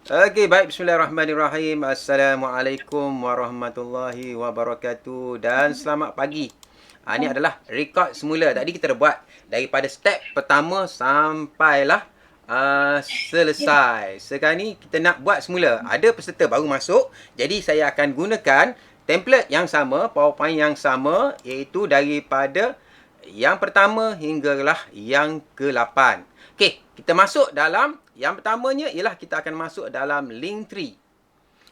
Okey, baik. Bismillahirrahmanirrahim. Assalamualaikum warahmatullahi wabarakatuh dan selamat pagi. Ini adalah rekod semula. Tadi kita dah buat daripada step pertama sampailah selesai. Sekarang ni kita nak buat semula. Ada peserta baru masuk, jadi saya akan gunakan template yang sama, PowerPoint yang sama, iaitu daripada yang pertama hinggalah yang ke-8. Okey, kita masuk dalam yang pertamanya ialah kita akan masuk dalam Linktree.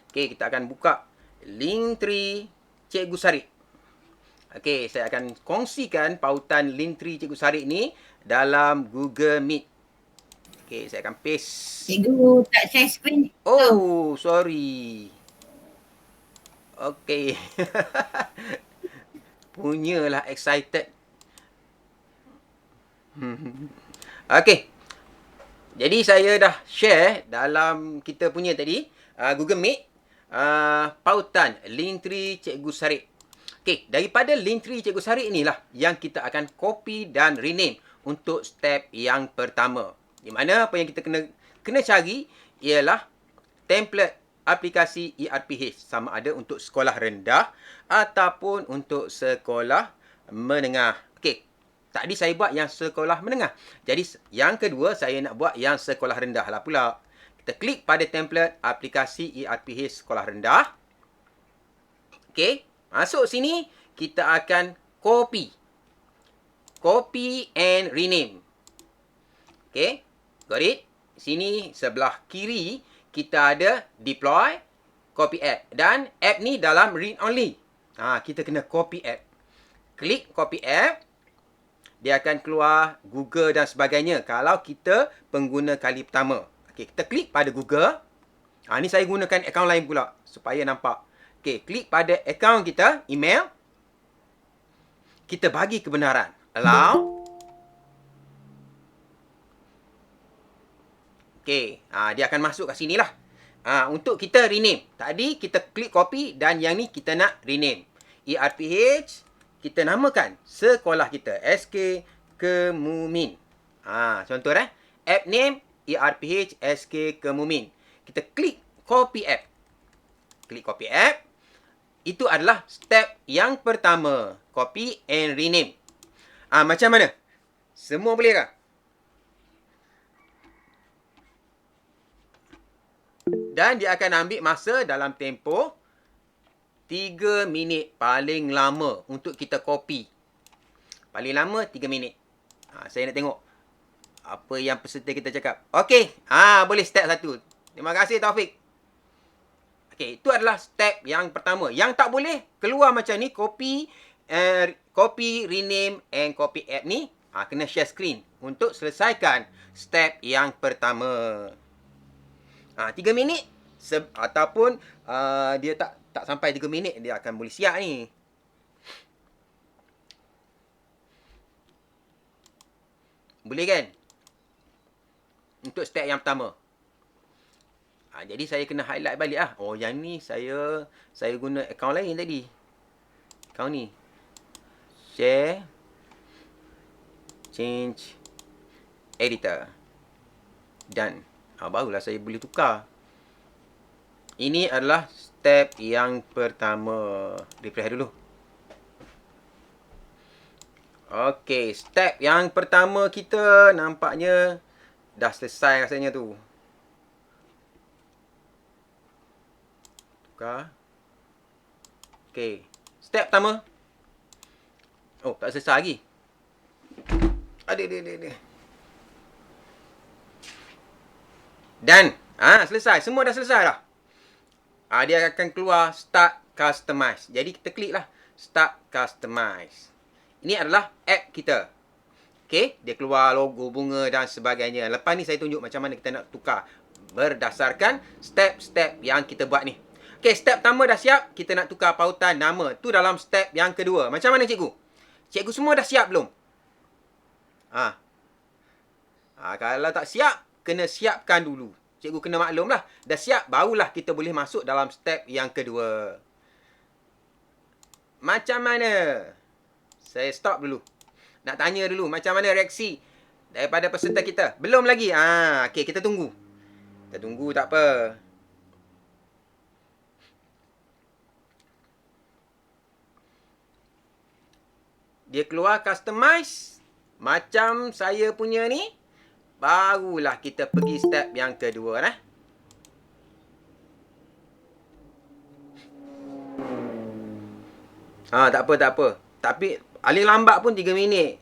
Okey, kita akan buka Linktree Cikgu Sarik. Okey, saya akan kongsikan pautan Linktree Cikgu Sarik ni dalam Google Meet. Okey, saya akan paste. Cikgu tak share screen. Oh, sorry. Okey. Punyalah excited. Okey. Jadi saya dah share dalam kita punya tadi Google Meet pautan Linktree Cikgu Sarik. Okey, daripada Linktree Cikgu Sarik inilah yang kita akan copy dan rename untuk step yang pertama. Di mana apa yang kita kena cari ialah template aplikasi ERPH, sama ada untuk sekolah rendah ataupun untuk sekolah menengah. Okey, tadi saya buat yang sekolah menengah. Jadi yang kedua saya nak buat yang sekolah rendah lah pula. Kita klik pada template aplikasi ERPH sekolah rendah. Okey, masuk sini kita akan copy. Copy and rename. Okey, got it? Sini sebelah kiri kita ada deploy, copy app. Dan app ni dalam read only. Kita kena copy app. Klik copy app. Dia akan keluar Google dan sebagainya kalau kita pengguna kali pertama. Okey, kita klik pada Google. Ni saya gunakan akaun lain pula supaya nampak. Okey, klik pada akaun kita, email. Kita bagi kebenaran. Allow. Okey, dia akan masuk kat sini lah. Untuk kita rename. Tadi kita klik copy dan yang ni kita nak rename. ERPH, kita namakan sekolah kita. SK Kemumin. Contoh app name ERPH SK Kemumin. Kita klik copy app. Klik copy app. Itu adalah step yang pertama. Copy and rename. Macam mana? Semua boleh kah? Dan dia akan ambil masa dalam tempoh 3 minit paling lama untuk kita copy. Paling lama 3 minit. Saya nak tengok apa yang peserta kita cakap. Okey, boleh step 1. Terima kasih Taufik. Okey, itu adalah step yang pertama. Yang tak boleh keluar macam ni, copy, rename and copy app ni, kena share screen untuk selesaikan step yang pertama. 3 minit ataupun dia tak sampai 3 minit dia akan boleh siap ni. Boleh kan? Untuk step yang pertama. Jadi saya kena highlight balik lah. Oh, yang ni saya guna akaun lain tadi. Akaun ni. Share. Change. Editor. Done. Barulah saya boleh tukar. Ini adalah step yang pertama. Refresh dulu. Okey, step yang pertama kita nampaknya dah selesai rasanya tu. Tukar. Okey, step pertama. Oh, tak selesai lagi. Ada. Dan selesai. Semua dah selesai dah. Dia akan keluar Start Customize. Jadi kita klik lah Start Customize. Ini adalah app kita. Okey, dia keluar logo bunga dan sebagainya. Lepas ni saya tunjuk macam mana kita nak tukar berdasarkan step-step yang kita buat ni. Okey, step pertama dah siap. Kita nak tukar pautan nama. Tu dalam step yang kedua. Macam mana cikgu? Cikgu semua dah siap belum? Kalau tak siap, kena siapkan dulu. Cikgu kena maklum lah. Dah siap, barulah kita boleh masuk dalam step yang kedua. Macam mana? Saya stop dulu. Nak tanya dulu, macam mana reaksi daripada peserta kita? Belum lagi. Okey, kita tunggu. Kita tunggu, tak apa. Dia keluar customize. Macam saya punya ni. Barulah kita pergi step yang kedua lah. Tak apa, tak apa. Tapi paling lambat pun 3 minit.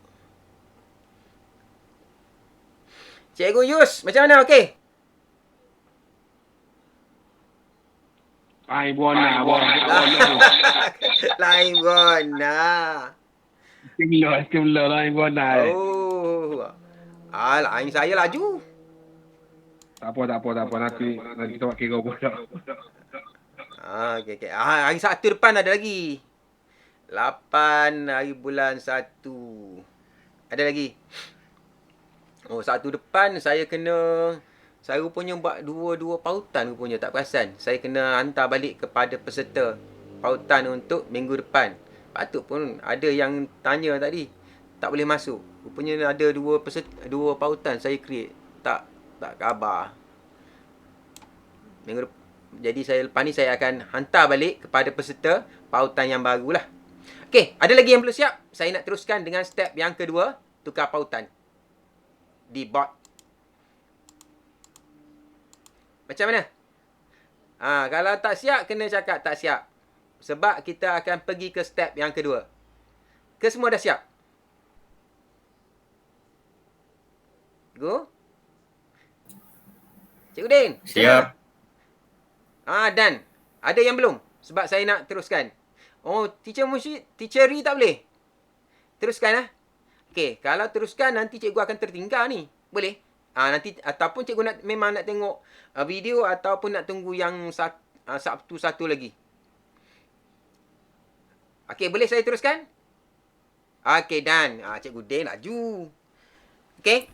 Cikgu Yus, macam mana? Okey? Ai buona, buona. Lain guna. Stimulus lain buona. Oh. Lain saya laju. Tak apa. Nanti kita buat kira pula. Okey. Hari Sabtu depan ada lagi. 8 hari bulan 1. Ada lagi. Sabtu depan saya rupanya buat dua pautan rupanya, tak perasan. Saya kena hantar balik kepada peserta pautan untuk minggu depan. Patut pun ada yang tanya tadi, tak boleh masuk. Rupanya ada dua pautan saya create. Tak khabar. Jadi lepas ni saya akan hantar balik kepada peserta pautan yang barulah. Okey, ada lagi yang belum siap? Saya nak teruskan dengan step yang kedua, tukar pautan di bot. Macam mana? Kalau tak siap, kena cakap tak siap. Sebab kita akan pergi ke step yang kedua. Ke semua dah siap? Go. Cikgu Din. Siap. Dan. Ada yang belum? Sebab saya nak teruskan. Teacher Ri tak boleh? Teruskan lah. Okey, kalau teruskan nanti cikgu akan tertinggal ni. Boleh? Nanti ataupun cikgu memang nak tengok video ataupun nak tunggu yang Sabtu satu lagi. Okey, boleh saya teruskan? Okey, dan Cikgu Din laju. Okey.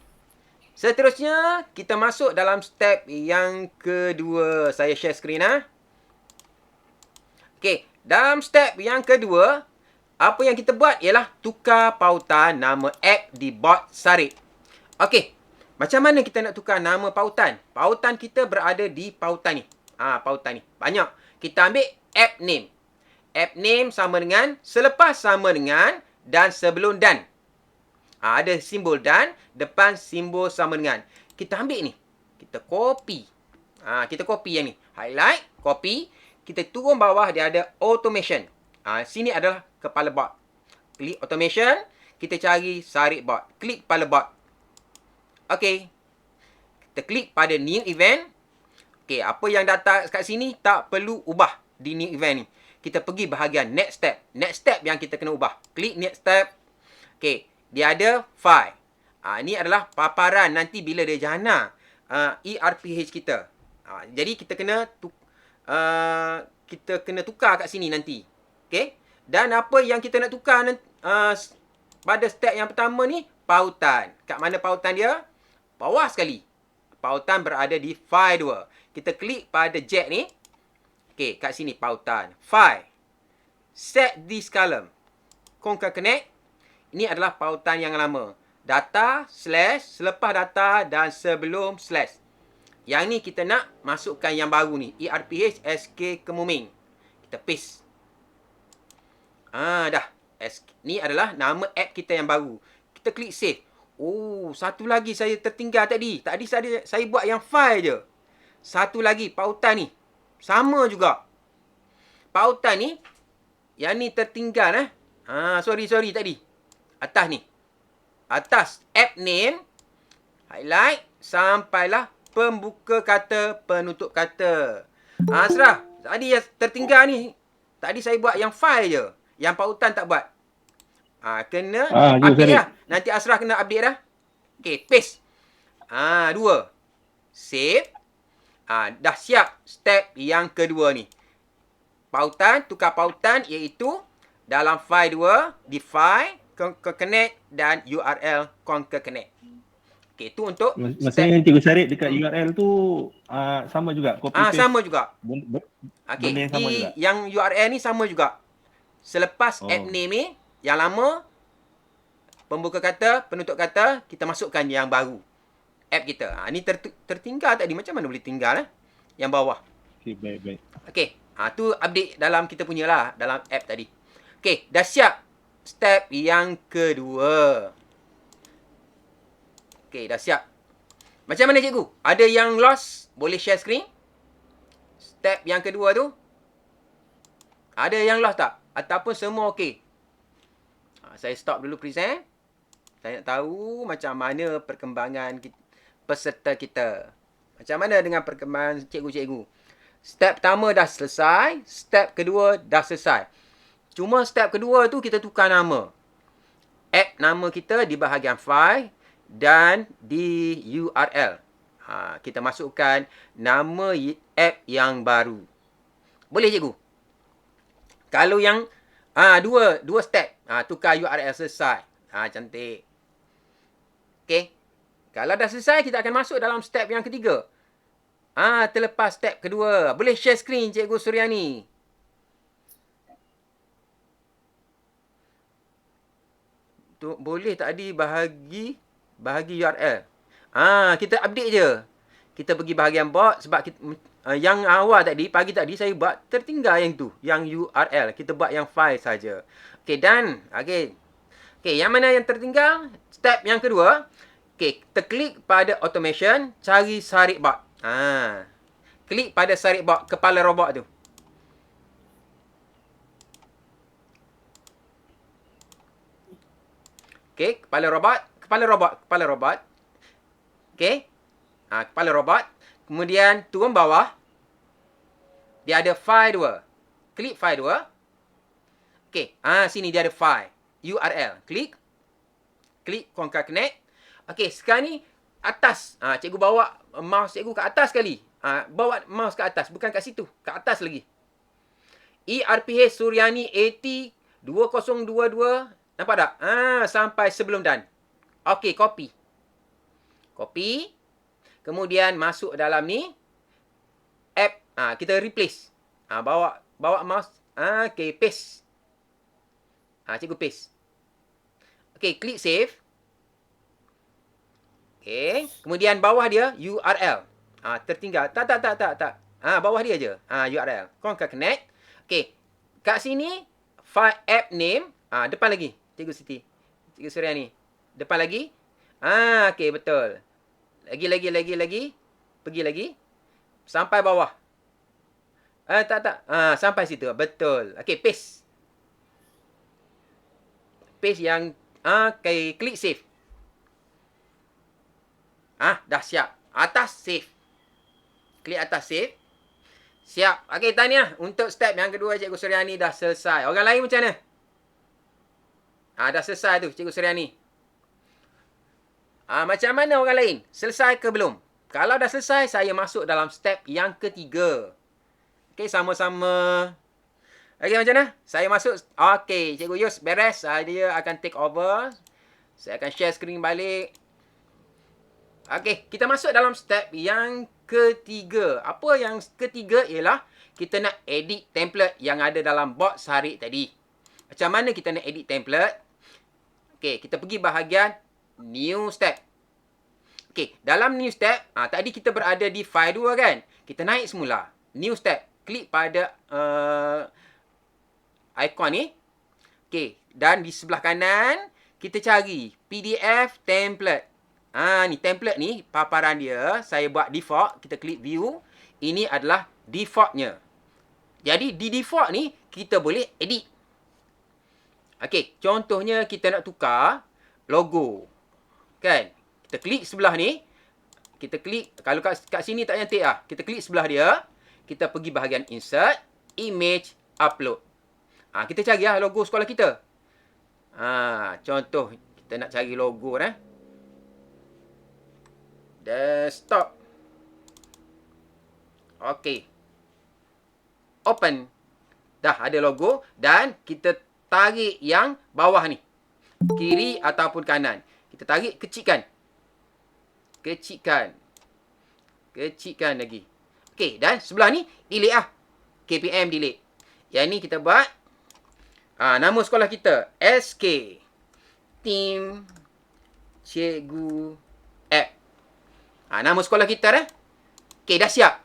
Seterusnya kita masuk dalam step yang kedua. Saya share skrin . Okey, dalam step yang kedua, apa yang kita buat ialah tukar pautan nama app di bot Sarit. Okey. Macam mana kita nak tukar nama pautan? Pautan kita berada di pautan ni. Pautan ni. Banyak. Kita ambil app name. App name sama dengan, selepas sama dengan, dan sebelum dan. Ada simbol dan, depan simbol sama dengan. Kita ambil ni. Kita copy. Kita copy yang ni. Highlight, copy. Kita turun bawah, dia ada automation. Sini adalah kepala bot. Klik automation. Kita cari Sarit bot. Klik kepala bot. Okey. Kita klik pada new event. Okey, apa yang datang kat sini tak perlu ubah di new event ni. Kita pergi bahagian next step. Next step yang kita kena ubah. Klik next step. Okey, dia ada file. Ini adalah paparan nanti bila dia jana ERPH kita. Jadi kita kena tukar kat sini nanti. Okey? Dan apa yang kita nak tukar pada step yang pertama ni, pautan. Kat mana pautan dia? Bawah sekali. Pautan berada di file 2. Kita klik pada jet ni. Okey, kat sini pautan. File. Set this column. Concatenate. Ini adalah pautan yang lama. Data, slash, selepas data dan sebelum slash. Yang ni kita nak masukkan yang baru ni. ERPH SK Kemuning. Kita paste. Dah. Ni adalah nama app kita yang baru. Kita klik save. Satu lagi saya tertinggal tadi. Tadi saya buat yang file je. Satu lagi, pautan ni. Sama juga. Pautan ni, yang ni tertinggal . Sorry tadi. Atas ni. Atas app name. Highlight. Sampailah pembuka kata, penutup kata. Asrah. Tadi yang tertinggal ni. Tadi saya buat yang file je. Yang pautan tak buat. Kena update lah. Nanti Asrah kena update dah. Okay, paste. 2. Save. Dah siap step yang kedua ni. Pautan, tukar pautan iaitu dalam file 2, di file, concatenate dan URL concatenate. Okay, tu untuk maksudnya yang Cikgu Sarit dekat URL tu sama juga, copy paste. Sama juga. Benda yang sama juga. Yang URL ni sama juga. Selepas app name ni, yang lama, pembuka kata, penutup kata, kita masukkan yang baru. App kita. Ni tertinggal tadi. Macam mana boleh tinggal ? Yang bawah. Okay, baik. Okay. Tu update dalam kita punya lah. Dalam app tadi. Okay. Dah siap. step yang kedua. Okey, dah siap. Macam mana cikgu? Ada yang lost? Boleh share screen? Step yang kedua tu? Ada yang lost tak? Ataupun semua okey? Saya stop dulu present. Saya nak tahu macam mana perkembangan peserta kita. Macam mana dengan perkembangan cikgu-cikgu? Step pertama dah selesai. Step kedua dah selesai. Cuma step kedua tu kita tukar nama. App nama kita di bahagian file dan di URL. Kita masukkan nama app yang baru. Boleh cikgu? Kalau yang dua step, tukar URL selesai. Cantik. Okey. Kalau dah selesai, kita akan masuk dalam step yang ketiga. Terlepas step kedua. Boleh share screen Cikgu Suryani. Boleh tak bahagi URL. Kita update je. Kita pergi bahagian bot sebab kita, yang awal tadi, pagi tadi saya buat tertinggal yang tu, yang URL. Kita buat yang file saja. Okey, done. Okey. Okey, yang mana yang tertinggal? Step yang kedua. Okey, kita klik pada automation, cari Sarit Bot. Klik pada Sarit Bot, kepala robot tu. Okey, kepala robot. Okey. Kepala robot. Kemudian turun bawah. Dia ada file 2. Klik file 2. Okey, sini dia ada file. URL. Klik concatenate. Okey, sekarang ni atas. Cikgu bawa mouse cikgu ke atas sekali. Bawa mouse ke atas, bukan kat situ, kat atas lagi. ERPH Suryani 802022. Nampak tak? Sampai sebelum done. Okey, copy. Kemudian masuk dalam ni app. Kita replace. Bawa mouse. Okey, paste. Cikgu paste. Okey, klik save. Okey, kemudian bawah dia URL. Tertinggal. Tak. Bawah dia je. URL. Concatenate. Okey. Kat sini file app name. Depan lagi. Cikgu Siti. Cikgu Suryani. Depan lagi. Okey, betul. Lagi. Pergi lagi. Sampai bawah. Tak. Sampai situ. Betul. Okey, paste. Paste yang okey, klik save. Dah siap. Atas save. Klik atas save. Siap. Okey, tahniah. Untuk step yang kedua Cikgu Suryani dah selesai. Orang lain macam mana? Dah selesai tu Cikgu Suryani. Macam mana orang lain? Selesai ke belum? Kalau dah selesai, saya masuk dalam step yang ketiga. Okey, sama-sama. Okey, macam mana? Saya masuk. Okey, Cikgu Yus beres. Dia akan take over. Saya akan share screen balik. Okey, kita masuk dalam step yang ketiga. Apa yang ketiga ialah kita nak edit template yang ada dalam bot Sarit tadi. Macam mana kita nak edit template? Okey, kita pergi bahagian new step. Okey, dalam new step, tadi kita berada di file 2 kan? Kita naik semula. New step. Klik pada ikon ni. Okey, dan di sebelah kanan kita cari PDF template. Ni template ni paparan dia saya buat default. Kita klik view. Ini adalah defaultnya. Jadi di default ni kita boleh edit. Okey, contohnya kita nak tukar logo. Kan? Kita klik sebelah ni. Kita klik, kalau kat sini tak cantik lah. Kita klik sebelah dia. Kita pergi bahagian insert, image, upload. Kita cari lah logo sekolah kita. Contoh kita nak cari logo desktop. Okey. Open. Dah ada logo dan kita tarik yang bawah ni. Kiri ataupun kanan. Kita tarik, kecikkan. Kecikkan lagi. Okey, dan sebelah ni delete lah. KPM delete. Yang ni kita buat nama sekolah kita SK Team Cikgu App. Nama sekolah kita dah. Okey, dah siap.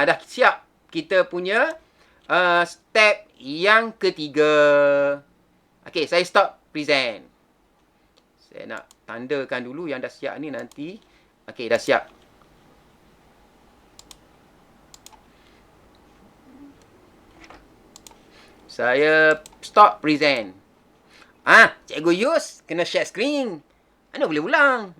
Dah siap kita punya step yang ketiga. Okey, saya stop present. Saya nak tandakan dulu yang dah siap ni nanti. Okey, dah siap. Saya stop present. Cikgu Yus kena share screen. Mana boleh ulang?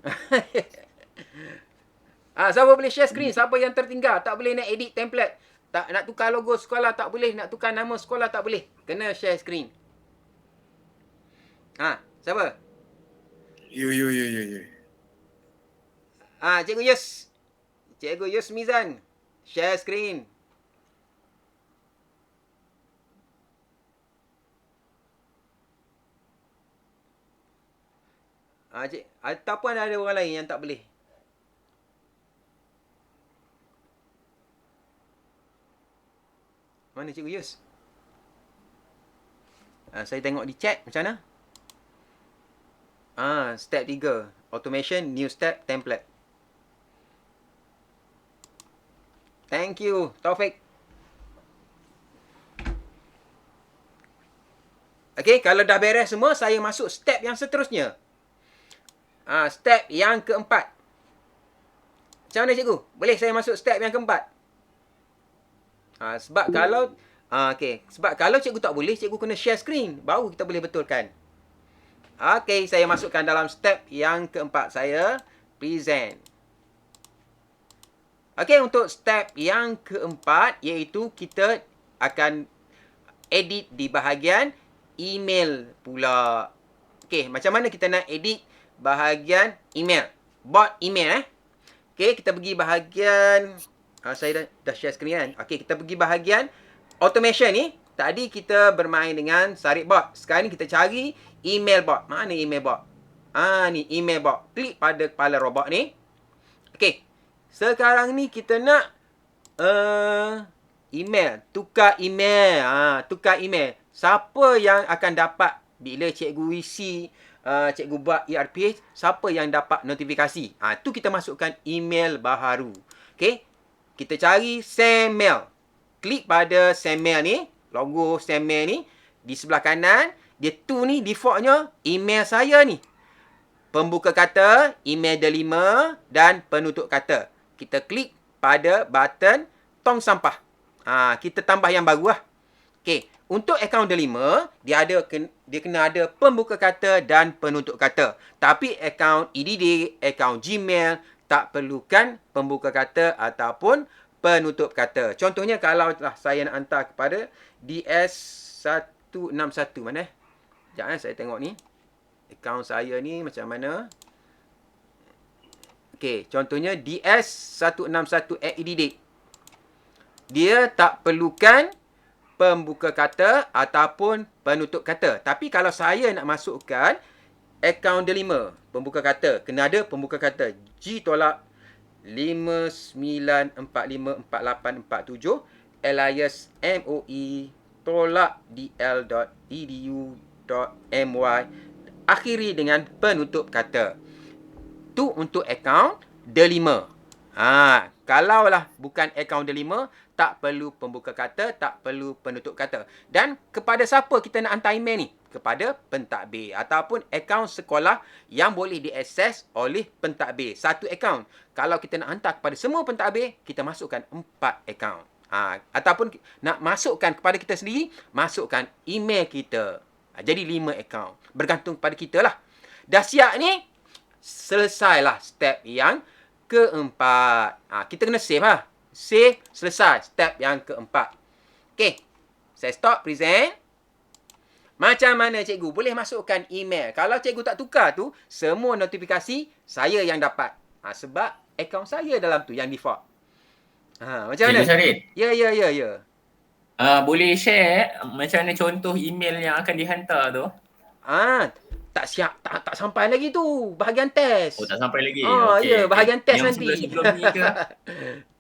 Siapa boleh share screen? Siapa yang tertinggal? Tak boleh nak edit template. Tak nak tukar logo sekolah tak boleh. Nak tukar nama sekolah tak boleh. Kena share screen. Siapa? You. Cikgu Yus. Cikgu Yus Mizan. Share screen. Ataupun ada orang lain yang tak boleh. Mana Cikgu Yus? Saya tengok di chat macam mana? Step 3. Automation, new step, template. Thank you, Taufik. Okey, kalau dah beres semua, saya masuk step yang seterusnya. Step yang keempat. Macam mana cikgu? Boleh saya masuk step yang keempat? Sebab kalau sebab kalau cikgu tak boleh, cikgu kena share screen. Baru kita boleh betulkan. Okey, saya masukkan dalam step yang keempat. Saya present. Okey, untuk step yang keempat, iaitu kita akan edit di bahagian email pula. Okey, macam mana kita nak edit bahagian email? Bot email Okey, kita pergi bahagian saya dah share screen kan. Okey, kita pergi bahagian automation ni. Tadi kita bermain dengan Sarit Bot. Sekarang ni kita cari email bot. Mana email bot? Ni email bot. Klik pada kepala robot ni. Okey. Sekarang ni kita nak email. Tukar email. Tukar email. Siapa yang akan dapat bila cikgu isi, cikgu buat ERPH, siapa yang dapat notifikasi? Tu kita masukkan email baharu. Okey. Kita cari send mail. Klik pada send mail ni. Logo send mail ni. Di sebelah kanan. Dia tu ni defaultnya email saya ni. Pembuka kata, email delima dan penutup kata. Kita klik pada button tong sampah. Kita tambah yang baru lah. Okey. Untuk akaun delima, dia kena ada pembuka kata dan penutup kata. Tapi akaun EDD, akaun Gmail, tak perlukan pembuka kata ataupun penutup kata. Contohnya kalau saya nak hantar kepada DS161. Mana? Sekejap saya tengok ni. Akaun saya ni macam mana. Okey, contohnya DS161@EDD. Dia tak perlukan pembuka kata ataupun penutup kata. Tapi kalau saya nak masukkan akaun delima, pembuka kata, kena ada pembuka kata. G tolak 59454847 alias MOE tolak dl.edu.my akhiri dengan penutup kata. Tu untuk akaun delima. Kalaulah bukan akaun delima, tak perlu pembuka kata, tak perlu penutup kata. Dan kepada siapa kita nak hantar email ni? Kepada pentadbir ataupun akaun sekolah yang boleh diakses oleh pentadbir. Satu akaun. Kalau kita nak hantar kepada semua pentadbir, kita masukkan 4 akaun. Ataupun nak masukkan kepada kita sendiri, masukkan email kita. Jadi 5 akaun. Bergantung kepada kita lah. Dah siap ni, selesailah step yang keempat. Kita kena save lah. Save, selesai step yang keempat. Okey. Saya stop present. Macam mana cikgu? Boleh masukkan email. Kalau cikgu tak tukar tu, semua notifikasi saya yang dapat. Sebab akaun saya dalam tu yang default. Macam mana? Cikgu Sarit. Ya. Boleh share macam mana contoh email yang akan dihantar tu? Tak siap, tak sampai lagi tu. Bahagian test. Oh, tak sampai lagi. Ya, bahagian test yang nanti. Sebelum ni ke?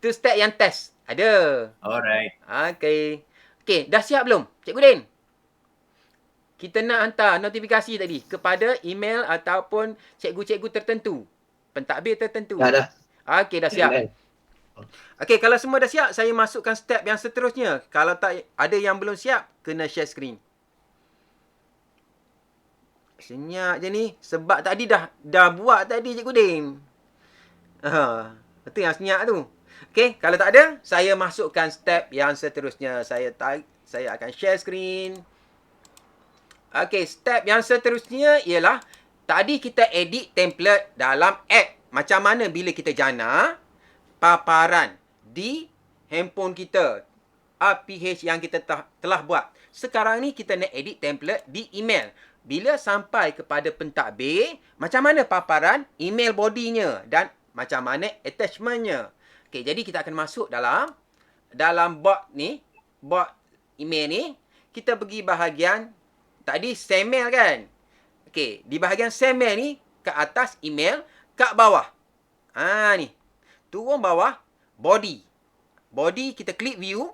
Tu step yang test. Ada. Alright. Okey, dah siap belum? Cikgu Din? Kita nak hantar notifikasi tadi kepada email ataupun cikgu-cikgu tertentu. Pentadbir tertentu. Dah. Okey, dah siap. Okey, kalau semua dah siap, saya masukkan step yang seterusnya. Kalau tak ada yang belum siap, kena share screen. Senyap je ni. Sebab tadi dah buat tadi Cikgu Din. Itu yang senyap tu. Okey, kalau tak ada, saya masukkan step yang seterusnya. Saya akan share screen. Okey, step yang seterusnya ialah tadi kita edit template dalam app. Macam mana bila kita jana paparan di handphone kita, APH yang kita telah buat. Sekarang ni kita nak edit template di email. Bila sampai kepada pentadbir, macam mana paparan email bodinya dan macam mana attachmentnya. Okey, jadi kita akan masuk dalam bot ni, bot email ni. Kita pergi bahagian tadi send mail kan. Okey, di bahagian send mail ni, kat atas email, kat bawah. Ni. Turun bawah, body. Body, kita klik view.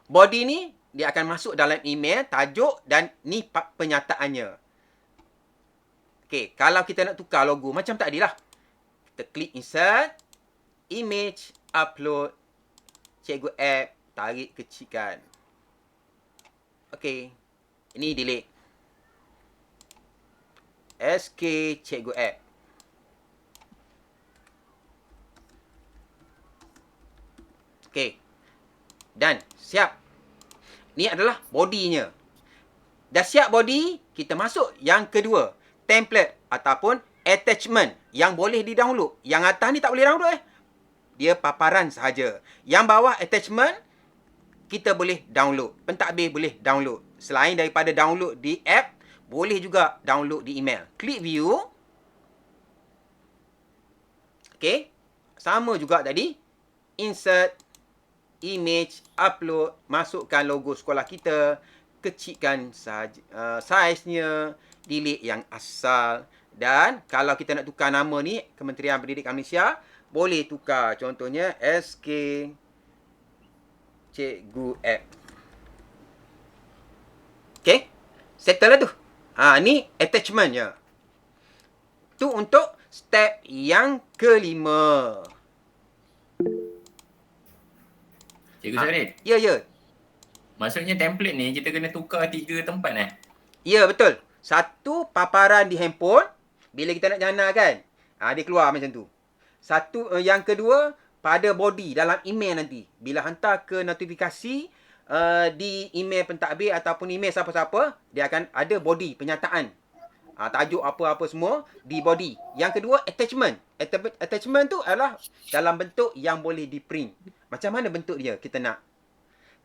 Body ni, dia akan masuk dalam email, tajuk dan ni penyataannya. Okey, kalau kita nak tukar logo, macam tadi lah. Kita klik insert, image, upload, Cikgu App, tarik kecilkan. Okey, ini delete. SK Cikgu App. Okey. Dan siap. Ni adalah bodinya. Dah siap body, kita masuk yang kedua. Template ataupun attachment yang boleh di-download. Yang atas ni tak boleh download Dia paparan sahaja. Yang bawah attachment, kita boleh download. Pentadbir boleh download. Selain daripada download di app, boleh juga download di email. Klik view. Okey. Sama juga tadi. Insert, image, upload, masukkan logo sekolah kita, kecilkan saiz-nya, delete yang asal. Dan kalau kita nak tukar nama ni, Kementerian Pendidikan Malaysia, boleh tukar. Contohnya SK Cikgu App. Okey, settle lah tu. Ni attachmentnya. Tu untuk step yang kelima. Cikgu Syarif, Ya. maksudnya template ni kita kena tukar 3 tempat Ya, betul. Satu, paparan di handphone. Bila kita nak jana kan, dia keluar macam tu. Satu, yang kedua, pada body dalam email nanti. Bila hantar ke notifikasi di email pentadbir ataupun email siapa-siapa, dia akan ada body, penyataan. Tajuk apa-apa semua di body. Yang kedua, attachment. Attachment tu adalah dalam bentuk yang boleh di print. Macam mana bentuk dia kita nak?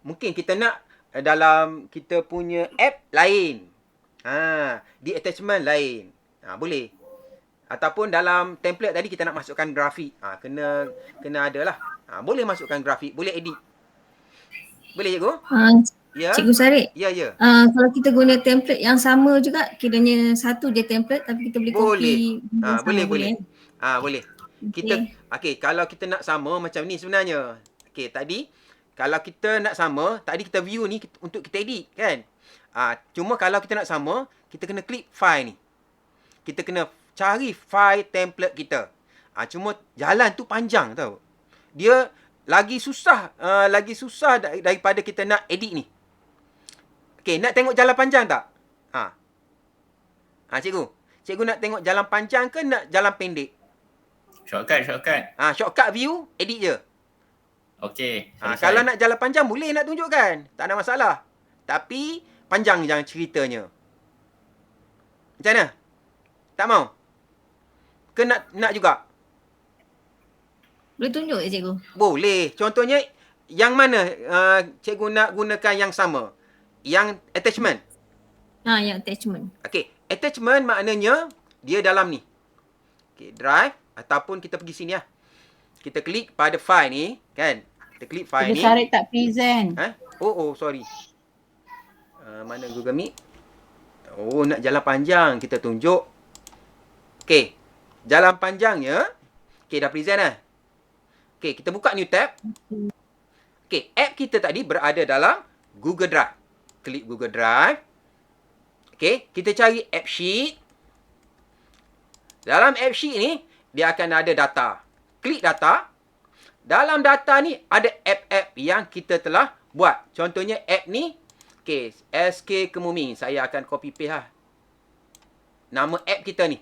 Mungkin kita nak dalam kita punya app lain. Di attachment lain. Boleh. Ataupun dalam template tadi kita nak masukkan grafik. Kena ada lah. Boleh masukkan grafik. Boleh edit. Boleh cikgu? Ya. Cikgu Syarif. Ya. Kalau kita guna template yang sama juga, kiranya satu je template tapi kita boleh copy. Boleh. Boleh. Okay. Okey, kalau kita nak sama macam ni sebenarnya. Okey, tadi kalau kita nak sama, tadi kita view ni untuk kita edit kan. Cuma kalau kita nak sama, kita kena klik file ni. Kita kena cari file template kita. Cuma jalan tu panjang tau. Dia lagi susah daripada kita nak edit ni. Okey, nak tengok jalan panjang tak? Cikgu. Cikgu nak tengok jalan panjang ke nak jalan pendek? Shortcut. Shortcut view, edit je. Okey. Kalau nak jalan panjang, boleh nak tunjukkan. Tak ada masalah. Tapi, panjang jangan ceritanya. Macam mana? Tak mau? Ke nak juga? Boleh tunjuk ke cikgu? Boleh. Contohnya, yang mana cikgu nak gunakan yang sama? Yang attachment? Yang attachment. Okey. Attachment maknanya, dia dalam ni. Okey, drive. Ataupun kita pergi sini lah. Kita klik pada file ni. Kan? Kita klik file ni. Cikgu Syarif tak present. Sorry. Mana Google Meet? Nak jalan panjang. Kita tunjuk. Okey. Jalan panjangnya. Okey, dah present lah. Okey, kita buka new tab. Okey, app kita tadi berada dalam Google Drive. Klik Google Drive. Okey, kita cari app sheet. Dalam app sheet ni, dia akan ada data. Klik data. Dalam data ni, ada app-app yang kita telah buat. Contohnya app ni, Okey, SK Kemuning. Saya akan copy paste lah. Nama app kita ni.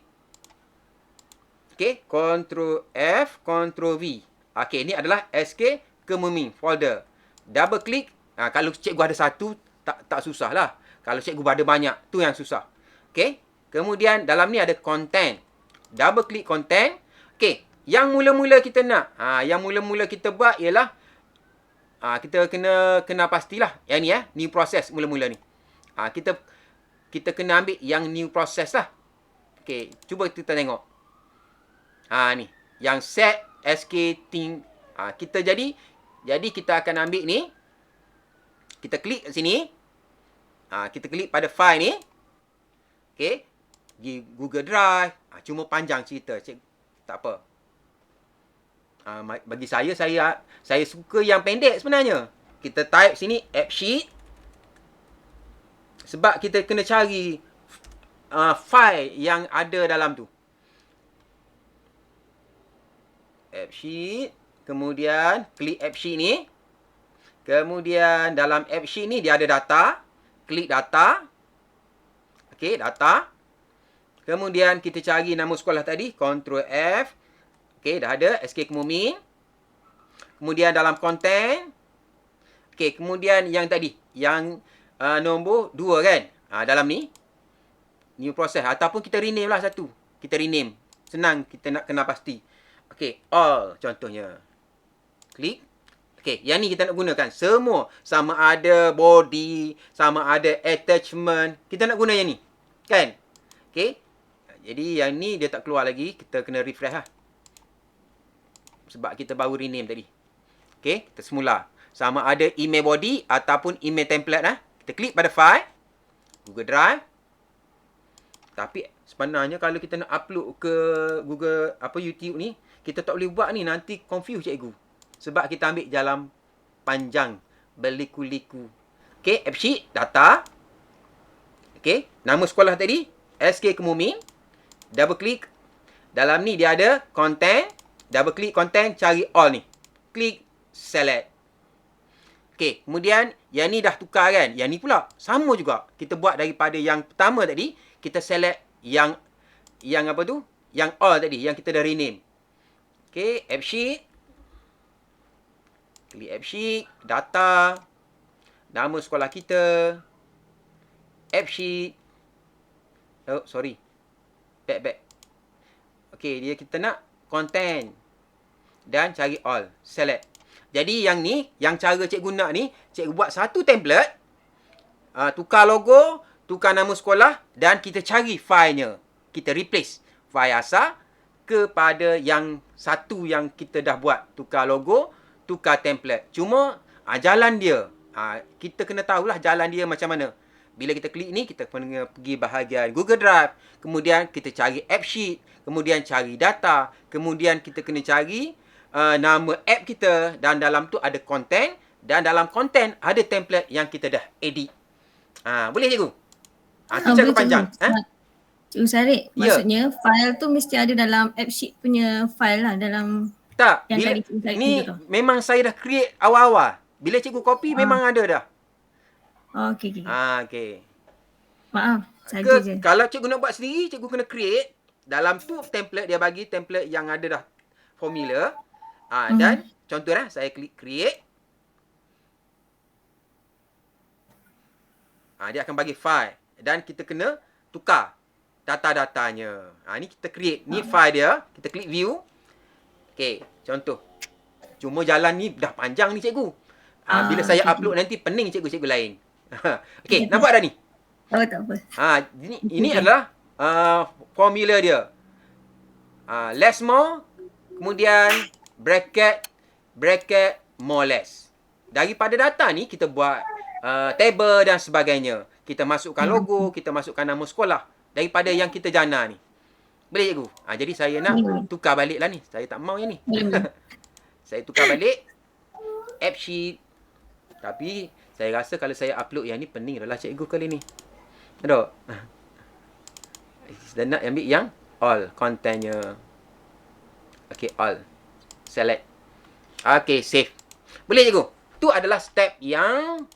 Okey, Ctrl F, Ctrl V. Okey, ni adalah SK Kemuning folder. Double klik. Kalau cikgu ada satu, tak susah lah. Kalau cikgu ada banyak, tu yang susah. Okey, kemudian dalam ni ada content. Double klik content. Okey, yang mula-mula kita nak. Yang mula-mula kita buat ialah kita kena pastilah yang ni new process mula-mula ni. Kita kena ambil yang new process lah. Okey, cuba kita tengok. Ni, yang set SK thing. Kita jadi kita akan ambil ni. Kita klik kat sini. Kita klik pada file ni. Okey, di Google Drive. Cuma panjang cerita, tak apa. Bagi saya suka yang pendek sebenarnya. Kita type sini AppSheet. Sebab kita kena cari file yang ada dalam tu. AppSheet. Kemudian klik AppSheet ni. Kemudian dalam AppSheet ni dia ada data. Klik data. Okey, data. Kemudian kita cari nama sekolah tadi. Ctrl F. Okey, dah ada. SK Kemuning. Kemudian dalam content. Okey, kemudian yang tadi. Yang nombor 2 kan. Dalam ni. New process. Ataupun kita rename lah satu. Kita rename. Senang kita nak kena pasti. Okey, all contohnya. Klik. Okey, yang ni kita nak gunakan. Semua. Sama ada body. Sama ada attachment. Kita nak guna yang ni. Kan? Okey. Jadi yang ni dia tak keluar lagi. Kita kena refresh lah. Sebab kita baru rename tadi. Okey, kita semula. Sama ada email body ataupun email template lah. Kita klik pada file. Google Drive. Tapi sebenarnya kalau kita nak upload ke Google YouTube ni, kita tak boleh buat ni. Nanti confuse cikgu. Sebab kita ambil jalan panjang. Berliku-liku. Okey, AppSheet, data. Okey, nama sekolah tadi. SK Kemuning. Double klik. Dalam ni dia ada content. Double klik content, cari all ni. Klik select. Okey, kemudian yang ni dah tukar kan? Yang ni pula sama juga. Kita buat daripada yang pertama tadi, kita select yang apa tu? Yang all tadi, yang kita dah rename. Okey, AppSheet. Klik AppSheet, data. Nama sekolah kita. AppSheet. Oh, sorry. Back. Okey, dia kita nak content. Dan cari all. Select. Jadi yang ni, yang cara cikgu nak ni, cikgu buat satu template. Tukar logo, tukar nama sekolah dan kita cari filenya. Kita replace file asal kepada yang satu yang kita dah buat. Tukar logo, tukar template. Cuma jalan dia. Kita kena tahulah jalan dia macam mana. Bila kita klik ni, kita kena pergi bahagian Google Drive. Kemudian kita cari AppSheet. Kemudian cari data. Kemudian kita kena cari nama app kita. Dan dalam tu ada content. Dan dalam content ada template yang kita dah edit. Boleh cikgu? Tu cara panjang. Cikgu Sarik, maksudnya file tu mesti ada dalam AppSheet punya file lah. Dalam tak, yang bila, tadi cikgu Sarik ni tu. memang saya dah create awal-awal. Bila cikgu copy memang ada dah. Okey. Okey. Maaf, saja je. Kalau cikgu nak buat sendiri, cikgu kena create. Dalam tu template dia bagi template yang ada dah formula. Dan contoh dah, saya klik create. Dia akan bagi file. Dan kita kena tukar data-datanya. Ni kita create. Ni file dia. Kita klik view. Okey, contoh. Cuma jalan ni dah panjang ni cikgu. Bila saya upload nanti pening cikgu-cikgu lain. Okey, nampak dah ni? Oh, tak apa. Ini adalah formula dia. Less more, kemudian bracket, more less. Daripada data ni kita buat table dan sebagainya. Kita masukkan logo, kita masukkan nama sekolah daripada yang kita jana ni. Boleh cikgu? Jadi saya nak tukar balik lah ni. Saya tak mau yang ni. Saya tukar balik AppSheet. Tapi saya rasa kalau saya upload yang ni pening dah lah cikgu kali ni. Ada? Saya nak ambil yang all contentnya. Okey, all. Select. Okey, save. Boleh cikgu? Tu adalah step yang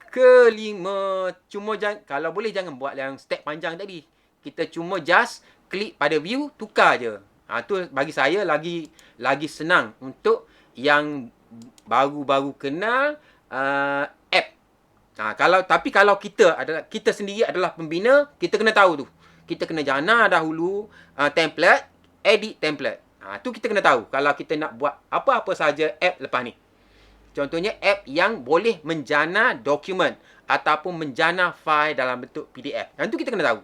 kelima, cuma kalau boleh jangan buat yang step panjang tadi. Kita cuma just klik pada view, tukar je. Tu bagi saya lagi senang untuk yang baru-baru kenal app. Tapi kalau kita sendiri adalah pembina, kita kena tahu tu. Kita kena jana dahulu template, edit template. Tu kita kena tahu kalau kita nak buat apa-apa saja app lepas ni. Contohnya app yang boleh menjana dokumen ataupun menjana file dalam bentuk PDF. Yang tu kita kena tahu.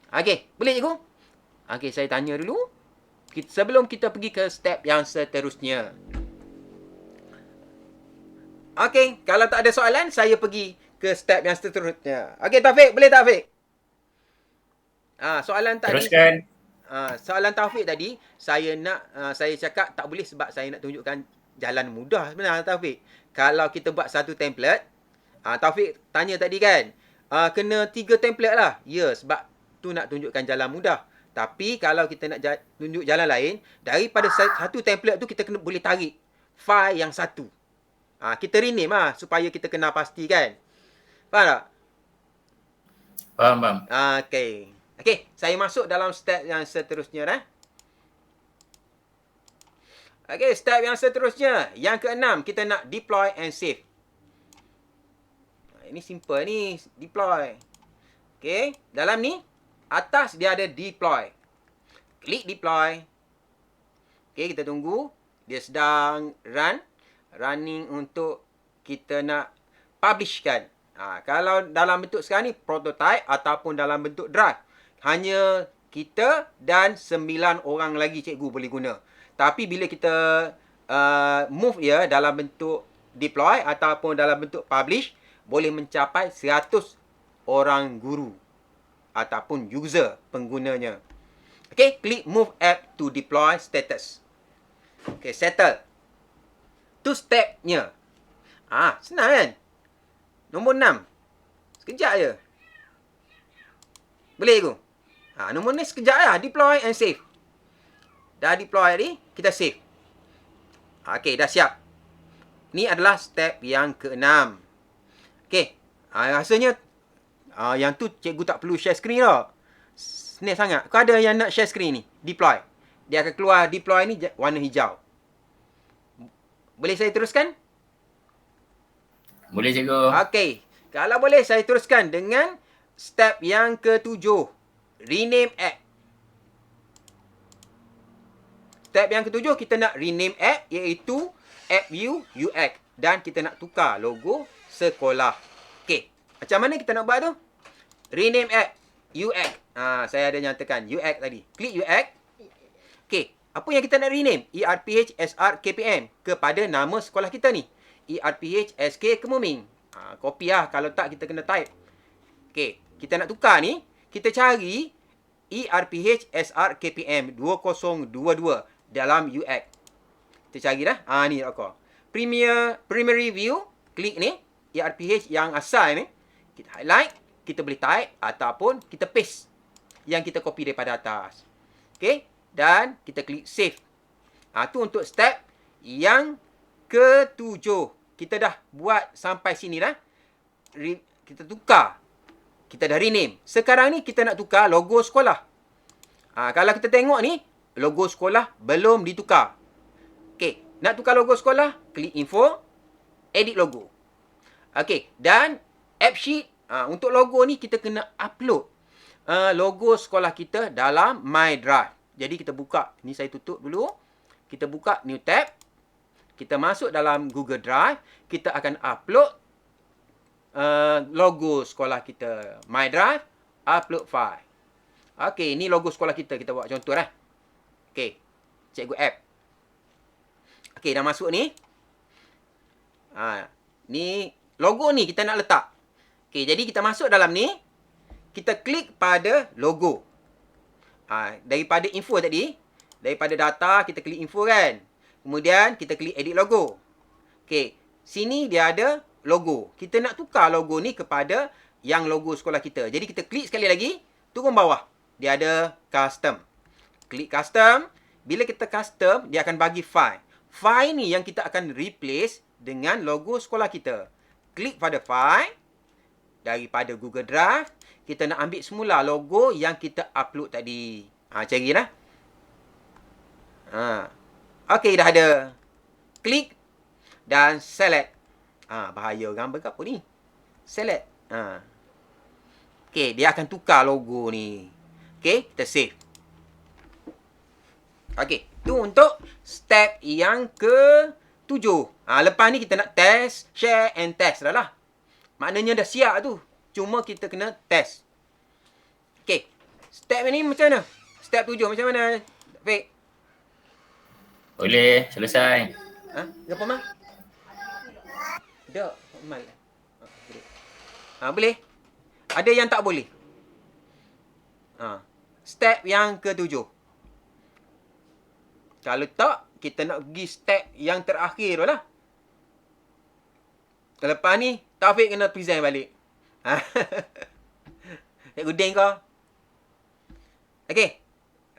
Okey, boleh cikgu? Okey, saya tanya dulu. Sebelum kita pergi ke step yang seterusnya. Okey, kalau tak ada soalan, saya pergi ke step yang seterusnya. Okey, Taufik, boleh tak, Taufik? Soalan tadi. Teruskan. Soalan Taufik tadi, saya cakap tak boleh sebab saya nak tunjukkan jalan mudah sebenarnya, Taufik. Kalau kita buat satu template, Taufik tanya tadi kan, kena 3 template lah. Ya, sebab tu nak tunjukkan jalan mudah. Tapi kalau kita nak tunjuk jalan lain, daripada satu template tu kita boleh tarik file yang satu. Kita rename lah supaya kita kena pasti kan. Faham tak? Faham. Okey, saya masuk dalam step yang seterusnya dah. Okey, step yang seterusnya. Yang keenam, kita nak deploy and save. Ini simple ni, deploy. Okey, dalam ni, atas dia ada deploy. Klik deploy. Okey, kita tunggu. Dia sedang running untuk kita nak publishkan. Kalau dalam bentuk sekarang ni, prototype ataupun dalam bentuk draft. Hanya kita dan 9 orang lagi cikgu boleh guna. Tapi bila kita move ia dalam bentuk deploy ataupun dalam bentuk publish, boleh mencapai 100 orang guru ataupun user penggunanya. Okey, klik move app to deploy status. Okey, settle. Tu stepnya. Senang kan? Nombor 6. Sekejap je. Boleh cikgu? Nombor ni sekejap lah. Deploy and save. Dah deploy tadi, kita save. Okey, dah siap. Ni adalah step yang ke-6. Okey. Rasanya yang tu cikgu tak perlu share screen tau. Senang sangat. Kau ada yang nak share screen ni? Deploy. Dia akan keluar deploy ni warna hijau. Boleh saya teruskan? Boleh cikgu. Okey. Kalau boleh saya teruskan dengan step yang ke-7. Rename app. Step yang ke-7 kita nak rename app iaitu app view UX dan kita nak tukar logo sekolah. Okey. Macam mana kita nak buat tu? Rename app UX. Saya ada nyatakan UX tadi. Klik UX. Okey. Apa yang kita nak rename? ERPH SR KPM kepada nama sekolah kita ni. ERPH SK Kemuning. Copy lah. Kalau tak kita kena type. Okey. Kita nak tukar ni. Kita cari ERPH SR KPM 2022 dalam UX. Kita cari dah. Ni aku. Primary view. Klik ni. ERPH yang asal ni. Kita highlight. Kita boleh type ataupun kita paste yang kita copy daripada atas. Okey. Dan kita klik save. Tu untuk step yang ke-7. Kita dah buat sampai sini dah. Kita tukar. Kita dah rename. Sekarang ni kita nak tukar logo sekolah. Kalau kita tengok ni, logo sekolah belum ditukar. Okey, nak tukar logo sekolah, klik info, edit logo. Okey, dan app sheet, untuk logo ni kita kena upload logo sekolah kita dalam My Drive. Jadi kita buka, ni saya tutup dulu. Kita buka new tab. Kita masuk dalam Google Drive, kita akan upload logo sekolah kita. My Drive, upload file. Okey, ni logo sekolah kita. Kita buat contoh dah. Okey, cikgu app. Okey, dah masuk ni. Ni logo ni kita nak letak. Okey, jadi kita masuk dalam ni. Kita klik pada logo. Daripada info tadi, daripada data kita klik info kan. Kemudian kita klik edit logo. Okey, sini dia ada logo. Kita nak tukar logo ni kepada yang logo sekolah kita. Jadi kita klik sekali lagi, turun bawah. Dia ada custom. Klik custom. Bila kita custom, dia akan bagi file. File ni yang kita akan replace dengan logo sekolah kita. klik pada file. Daripada Google Drive, kita nak ambil semula logo yang kita upload tadi. Cari lah. Okey, dah ada. Klik dan select. Bahaya gambar ke apa ni? Select. Okey, dia akan tukar logo ni. Okey, kita save. Okey, tu untuk step yang ke-7. Lepas ni kita nak test, share and test dah lah. Maknanya dah siap tu. Cuma kita kena test. Okey, step ni macam mana? Step 7 macam mana, Fik? Boleh, selesai. Apa mah? Tak, mal. Boleh. Boleh. Ada yang tak boleh. Step yang ke-7. Kalau tak, kita nak pergi step yang terakhir lah. Lepas ni, Taufik kena present balik. Cikgu Ding kau. Okey.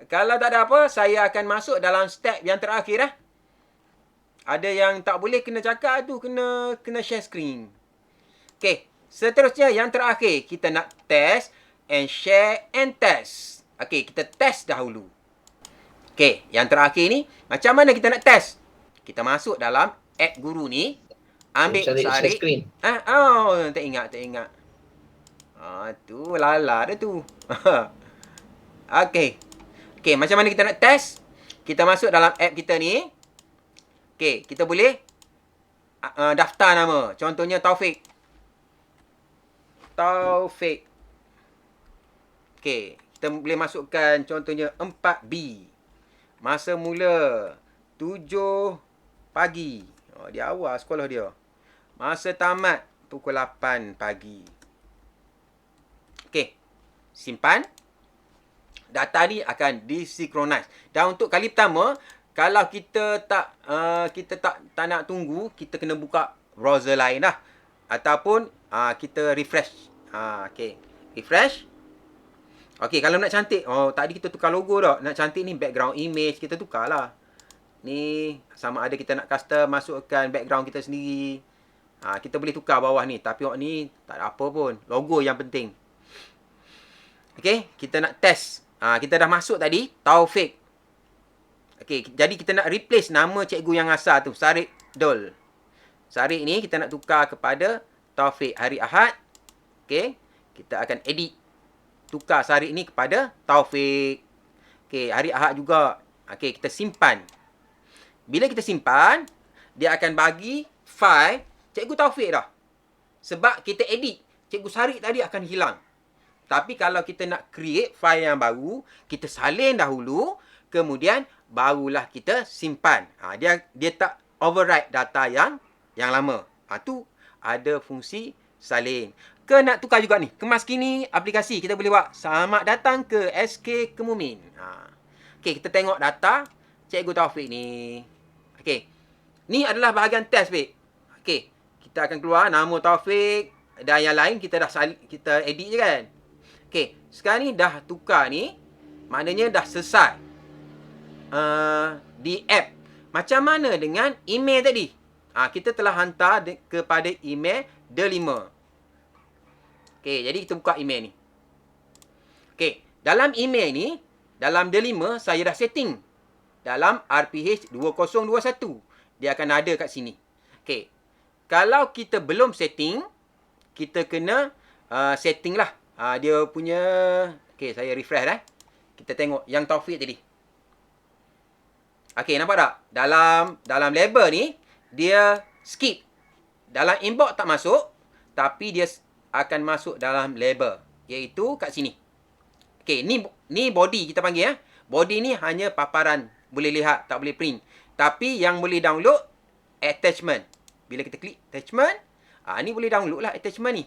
Kalau tak ada apa, saya akan masuk dalam step yang terakhir lah. Ada yang tak boleh kena cakap tu, kena share screen. Okey. Seterusnya yang terakhir, kita nak test and share and test. Okey, kita test dahulu. Okey, yang terakhir ni, macam mana kita nak test? Kita masuk dalam app guru ni. Ambil sarik. Screen. Tak ingat. Tu lala dah tu. Okey. Okey, macam mana kita nak test? Kita masuk dalam app kita ni. Okey, kita boleh daftar nama. Contohnya Taufik. Okey, kita boleh masukkan contohnya 4B. Masa mula 7 pagi. Dia awal sekolah dia. Masa tamat pukul 8 pagi. Okey. Simpan. Data ni akan disynchronize. Dan untuk kali pertama, kalau kita tak nak tunggu, kita kena buka browser lain lah. Ataupun kita refresh. Okey. Refresh. Okey, kalau nak cantik. Tadi kita tukar logo dah. Nak cantik ni background image, kita tukar lah. Ni sama ada kita nak custom, masukkan background kita sendiri. Kita boleh tukar bawah ni. Tapi ni tak ada apa pun. Logo yang penting. Okey, kita nak test. Kita dah masuk tadi, Taufik. Okey, jadi kita nak replace nama cikgu yang asal tu, Sarik Dol. Sarik ni kita nak tukar kepada Taufik hari Ahad. Okey, kita akan edit. Tukar Sarik ni kepada Taufik. Okey, hari Ahad juga. Okey, kita simpan. Bila kita simpan, dia akan bagi file Cikgu Taufik dah. Sebab kita edit, Cikgu Sarik tadi akan hilang. Tapi kalau kita nak create file yang baru, kita salin dahulu, kemudian barulah kita simpan. Dia tak overwrite data yang lama. Tu ada fungsi salin. Nak tukar juga ni. Kemas kini aplikasi kita boleh buat. Selamat datang ke SK Kemumin. Okey, kita tengok data Cikgu Taufik ni. Okey. Ni adalah bahagian test, Fik. Okey, kita akan keluar nama Taufik dan yang lain kita edit je kan. Okey, sekarang ni dah tukar ni. Maknanya dah selesai. Di app. Macam mana dengan email tadi? Kita telah hantar kepada email D5. Okey, jadi kita buka email ni. Okey, dalam email ni, dalam D5 saya dah setting. Dalam RPH 2021. Dia akan ada kat sini. Okey. Kalau kita belum setting, kita kena setting lah. Dia punya... Okey, saya refresh dah. Kita tengok yang Taufik tadi. Okey, nampak tak? Dalam label ni, dia skip. Dalam inbox tak masuk, tapi dia akan masuk dalam label. Iaitu kat sini. Okey, ni body kita panggil. Body ni hanya paparan. Boleh lihat, tak boleh print. Tapi yang boleh download, attachment. Bila kita klik attachment, ni boleh download lah attachment ni.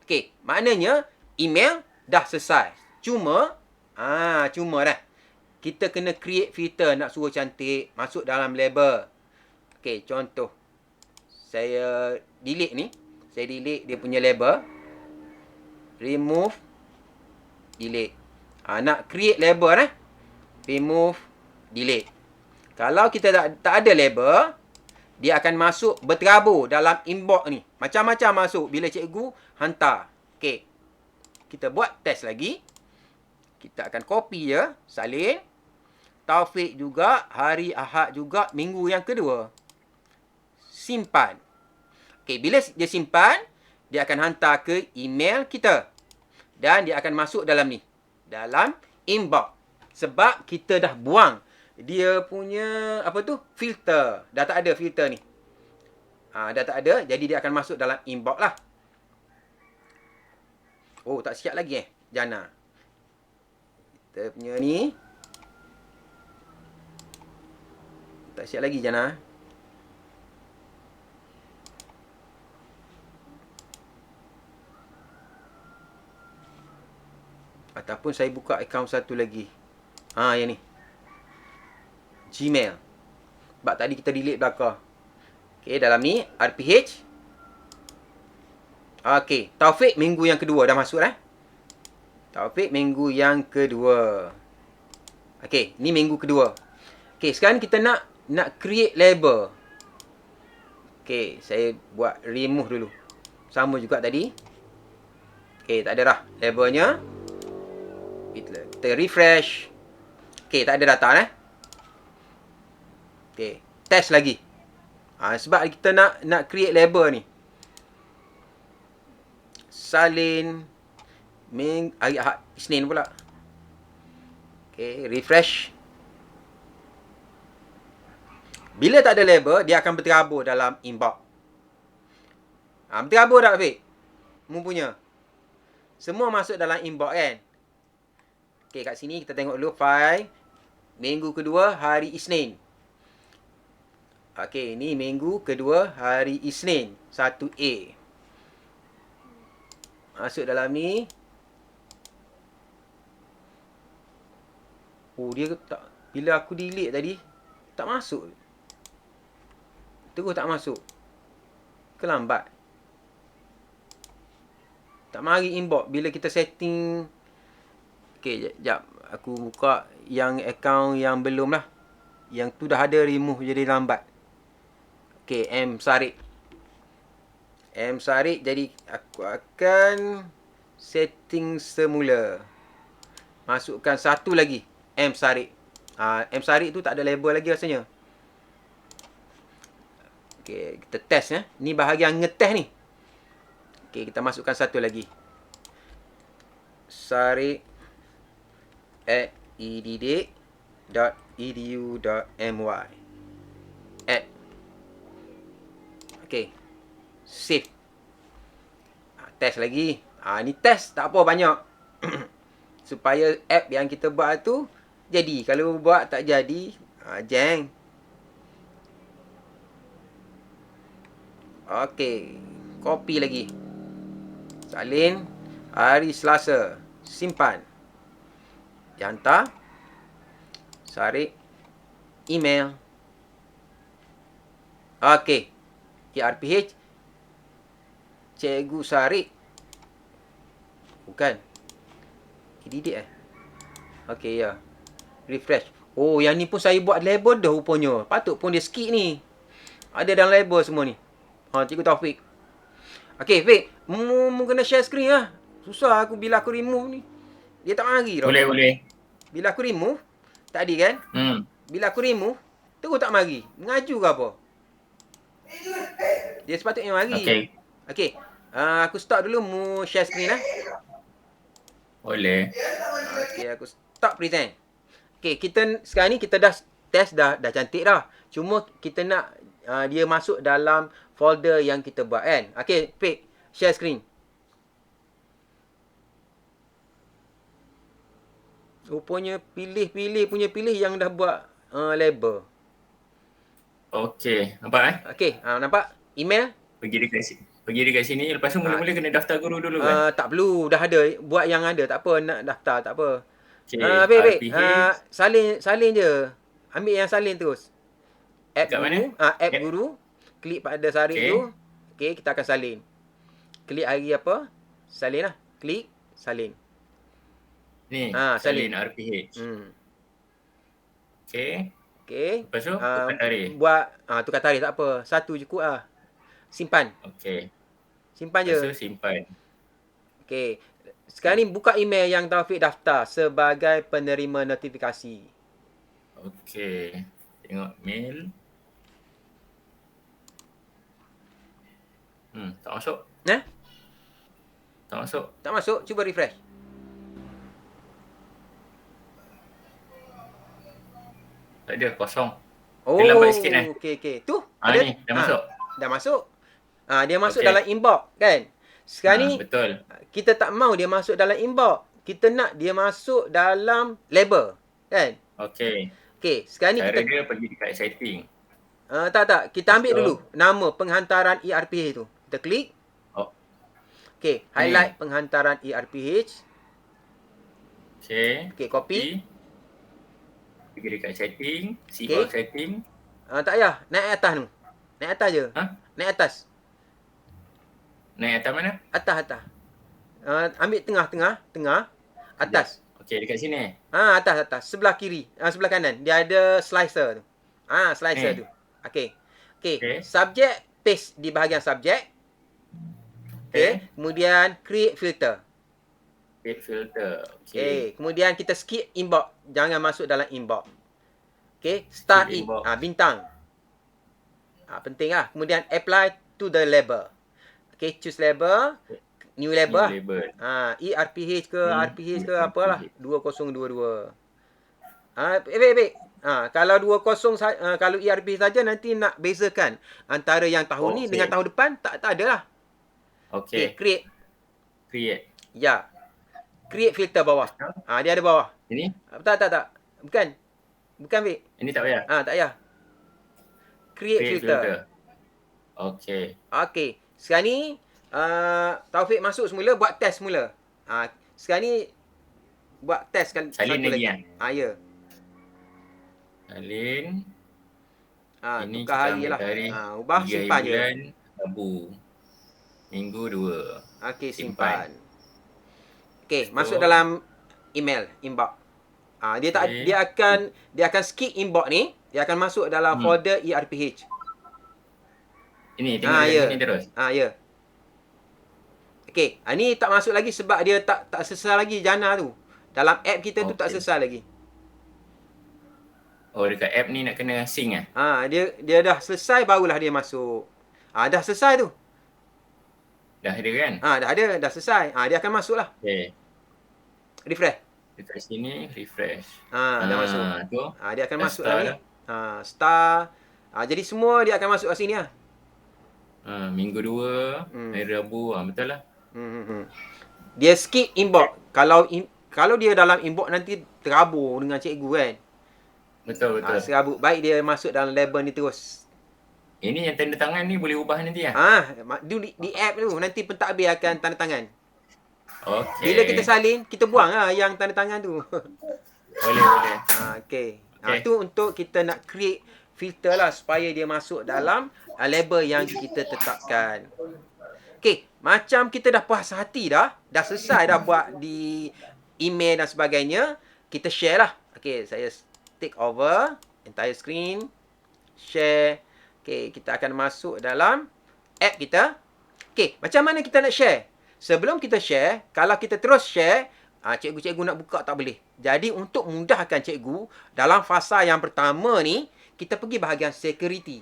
Okey, maknanya email dah selesai. Cuma dah. Kita kena create filter nak suruh cantik, masuk dalam label. Okey, contoh. Saya delete ni. Saya delete dia punya label. Remove. Delete. Nak create label remove. Delete. Kalau kita tak ada label, dia akan masuk berterabur dalam inbox ni. Macam-macam masuk bila cikgu hantar. Okey. Kita buat test lagi. Kita akan copy je, salin. Taufik juga, hari Ahad juga, minggu yang kedua. Simpan. Okey, bila dia simpan, dia akan hantar ke email kita. Dan dia akan masuk dalam ni. Dalam inbox. Sebab kita dah buang dia punya filter. Dah tak ada filter ni. Dah tak ada, jadi dia akan masuk dalam inbox lah. Oh, tak siap lagi Jana. Kita punya ni tak siap lagi Jana. Ataupun saya buka akaun satu lagi. Yang ni. Gmail. Sebab tadi kita delete belakang. Okey, dalam ni RPH. Okey, Taufik minggu yang kedua dah masuk Taufik minggu yang kedua. Okey, ni minggu kedua. Okey, sekarang kita nak create label. Okey, saya buat remove dulu. Sama juga tadi. Okey, tak ada dah labelnya. Kita refresh. Okey, tak ada data Okey, test lagi. Sebab kita nak create label ni. Salin hari Ahad, Isnin pula. Okey, refresh. Bila tak ada label, dia akan berterabur dalam inbox. Berterabur tak, Fik? Mu punya. Semua masuk dalam inbox kan? Okey, kat sini kita tengok dulu file. Minggu kedua, hari Isnin. Okey, ni minggu kedua, hari Isnin. 1A. Masuk dalam ni. Oh, dia tak. Bila aku delete tadi, tak masuk. Terus tak masuk. Kelambat. Tak mari inbox bila kita setting. Okey, jap. Aku buka yang akaun yang belum lah. Yang tu dah ada remove jadi lambat. Okey, M Sarik. Jadi aku akan setting semula. Masukkan satu lagi. M Sarik. M Sarik tu tak ada label lagi rasanya. Okey, kita test Ni bahagian ngetest ni. Okey, kita masukkan satu lagi. Sarik @edd.edu.my. Okey. Save. Test lagi. Ni test tak apa banyak. Supaya app yang kita buat tu jadi. Kalau buat tak jadi, jeng. Okey. Copy lagi. Salin. Hari Selasa. Simpan. Hantar. Sarik. Email. Okey. RPH. Cikgu Sarik. Bukan. Didik Okey, ya. Refresh. Oh, yang ni pun saya buat label dah rupanya. Patut pun dia skip ni. Ada dalam label semua ni. Cikgu Taufik. Okey, Fik. Mu kena share screen lah. Susah aku bila aku remove ni. Dia tak mari tau. Boleh. Bila aku remove, tadi kan? Bila aku remove, terus tak mari. Ngaju ke apa? Dia sepatutnya mari. Okey. Aku stop dulu mu share screen Boleh. Okey, aku stop present. Okey, kita sekarang ni kita dah test dah cantik dah. Cuma kita nak dia masuk dalam folder yang kita buat kan. Okey, Fik, share screen. Rupanya pilih yang dah buat label. Okey, nampak Okey, nampak? Email? Pergi dekat sini. Lepas tu mula-mula kena daftar guru dulu kan? Tak perlu, dah ada. Buat yang ada, tak apa. Nak daftar, tak apa. Okey, Fik, RPH. salin je. Ambil yang salin terus. App Kat guru. mana? App guru. Klik pada Sarik tu. Okey, kita akan salin. Klik hari apa? Salin lah. Klik, salin. Ni, salin. salin RPH. Okey. Okey. Lepas tu, tukar tarikh. Buat tukar tarikh tak apa. Satu je cukup lah. Simpan. Okey. Simpan Lepas tu je. simpan. Okey. Sekarang ni buka email yang Taufik daftar sebagai penerima notifikasi. Okey. Tengok mail. Tak masuk. Tak masuk. Tak masuk, cuba refresh. Tak ada, kosong. Oh, Dia lambat sikit kan? okey. Tu, ada. Ni, dah masuk. Dah masuk. Dia masuk Okey. dalam inbox kan? Sekarang ni Betul. kita tak mau dia masuk dalam inbox. Kita nak dia masuk dalam label kan? Okey. Okey, sekarang ni Cara kita dia pergi dekat setting. tak. Kita ambil So, dulu nama penghantaran ERPH tu. Kita klik. Oh. Okey, highlight penghantaran ERPH. Okey. Okey, copy. Pergi dekat setting. See Okey. all setting. Tak payah, naik atas tu. Naik atas je. Naik atas. Naik atas mana? Atas. Ambil tengah. Atas. Okey, dekat sini. Atas. Sebelah kiri. Sebelah kanan. Dia ada slicer tu. Slicer tu. Okey. Subjek, paste di bahagian subjek. Okey. Kemudian create filter. Create filter. Okey. Kemudian kita skip inbox. Jangan masuk dalam inbox. Okey. Start Skip it. inbox. Bintang. Penting lah. Kemudian apply to the label. Okey. Choose label. New label. New label. ERPH ke RPH ke ERPH. apalah. 2022. Baik. Kalau 20 kalau ERPH saja nanti nak bezakan antara yang tahun ni dengan tahun depan tak ada lah. Okey. Create. Ya. Create filter bawah. Dia ada bawah. Ini? Tak. Bukan, Vic. Ini tak payah. Tak payah. Create filter. Okey. Okey. Sekarang ni Taufik masuk semula, buat test semula. Sekarang ni buat test kan Salin satu lagi. Ya. Salin. Ini Tukar kita hari ambil lah. tarikh Ubah, 3 simpan je. bulan Rabu. Minggu 2. Okey, simpan. Okey, masuk dalam email, inbox. Dia akan skip inbox ni, dia akan masuk dalam folder ERPH. Ini tengok dekat sini terus. Ya. Okey, ni tak masuk lagi sebab dia tak selesai lagi jana tu. Dalam app kita tu tak selesai lagi. Oh, dekat app ni nak kena sync Dia dah selesai barulah dia masuk. Dah selesai tu. Dah ada kan? Dah selesai. Dia akan masuk lah. Okey. Refresh. Dekat sini refresh. Dah masuk. Tu. Dia akan dah masuk star lagi. Star. Jadi semua dia akan masuk kat sini lah. Minggu 2, hari Rabu. Betul lah. Dia skip inbox. Kalau dia dalam inbox nanti terabur dengan cikgu kan. Betul. Serabut. Baik dia masuk dalam label ni terus. Ini yang tanda tangan ni boleh ubah nanti lah? Di app tu nanti pentadbir akan tanda tangan. Okey. Bila kita salin, kita buang lah yang tanda tangan tu. Boleh. Okey. Itu untuk kita nak create filter lah supaya dia masuk dalam label yang kita tetapkan. Okey, macam kita dah puas hati dah selesai dah buat di email dan sebagainya, kita share lah. Okey, saya take over entire screen, share. Okey, kita akan masuk dalam app kita. Okey, macam mana kita nak share? Sebelum kita share, kalau kita terus share, cikgu-cikgu nak buka tak boleh. Jadi untuk mudahkan cikgu, dalam fasa yang pertama ni, kita pergi bahagian security.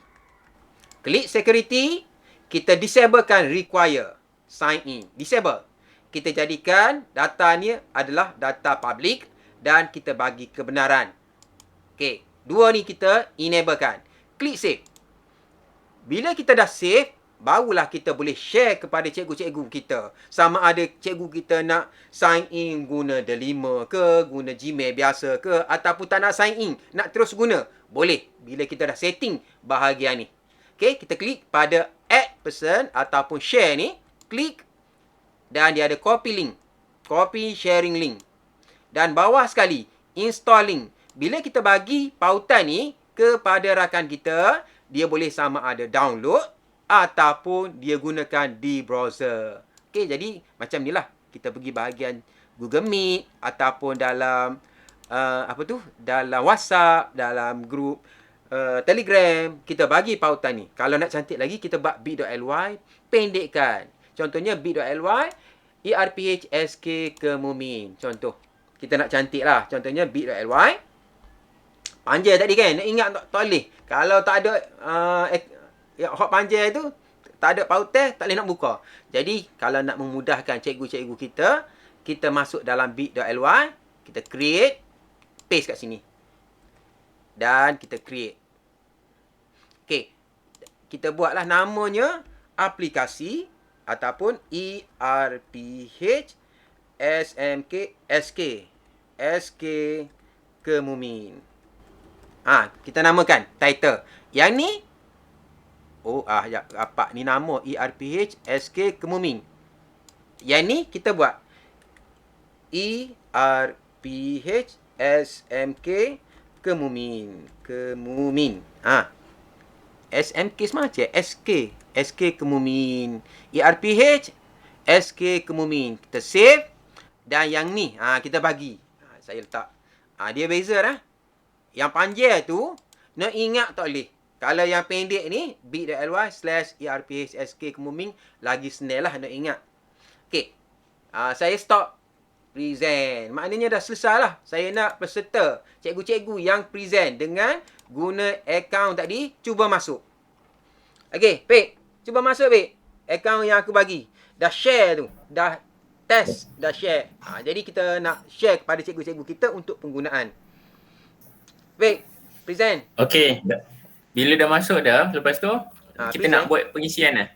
Klik security, kita disablekan require sign in. Disable. Kita jadikan data ni adalah data public dan kita bagi kebenaran. Okey, dua ni kita enablekan. Klik save. Bila kita dah save, barulah kita boleh share kepada cikgu-cikgu kita. Sama ada cikgu kita nak sign in guna Delima ke, guna Gmail biasa ke, ataupun tak nak sign in, nak terus guna. Boleh. Bila kita dah setting bahagian ni. Okey, kita klik pada add person ataupun share ni. Klik. Dan dia ada copy link. Copy sharing link. Dan bawah sekali, install link. Bila kita bagi pautan ni kepada rakan kita, dia boleh sama ada download ataupun dia gunakan di browser. Okey, jadi macam ni lah. Kita pergi bahagian Google Meet ataupun dalam dalam WhatsApp, dalam grup Telegram, kita bagi pautan ni. Kalau nak cantik lagi, kita buat bit.ly, pendekkan. Contohnya bit.ly, ERPHSK Kemumin. Contoh. Kita nak cantik lah. Contohnya bit.ly. Panjang tadi kan? Nak ingat tak boleh. Kalau tak ada hot panjang tu, tak ada pautan, tak boleh nak buka. Jadi, kalau nak memudahkan cikgu-cikgu kita, kita masuk dalam bit.ly, kita create, paste kat sini. Dan kita create. Okey. Kita buatlah namanya aplikasi ataupun ERPH SK Kemumin. Kita namakan title. Yang ni apa ni nama ERPH SK Kemumin. Yang ni kita buat ERPH SMK Kemumin. SMK semacam SK Kemumin. ERPH SK Kemumin. Kita save. Dan yang ni kita bagi. Saya letak. Dia beza dah. Yang panjang tu nak ingat tak boleh. Kalau yang pendek ni bit.ly/ERPHSK Kemumin lagi senang lah nak ingat. Okey. Saya stop present. Maknanya dah selesai lah. Saya nak peserta, cikgu-cikgu yang present dengan guna akaun tadi, cuba masuk. Okey, Pik. Cuba masuk, Pik. Akaun yang aku bagi. Dah share tu. Dah test, dah share. Jadi kita nak share kepada cikgu-cikgu kita untuk penggunaan. Pik, present. Okey. Bila dah masuk dah, lepas tu kita present. nak buat pengisian dah.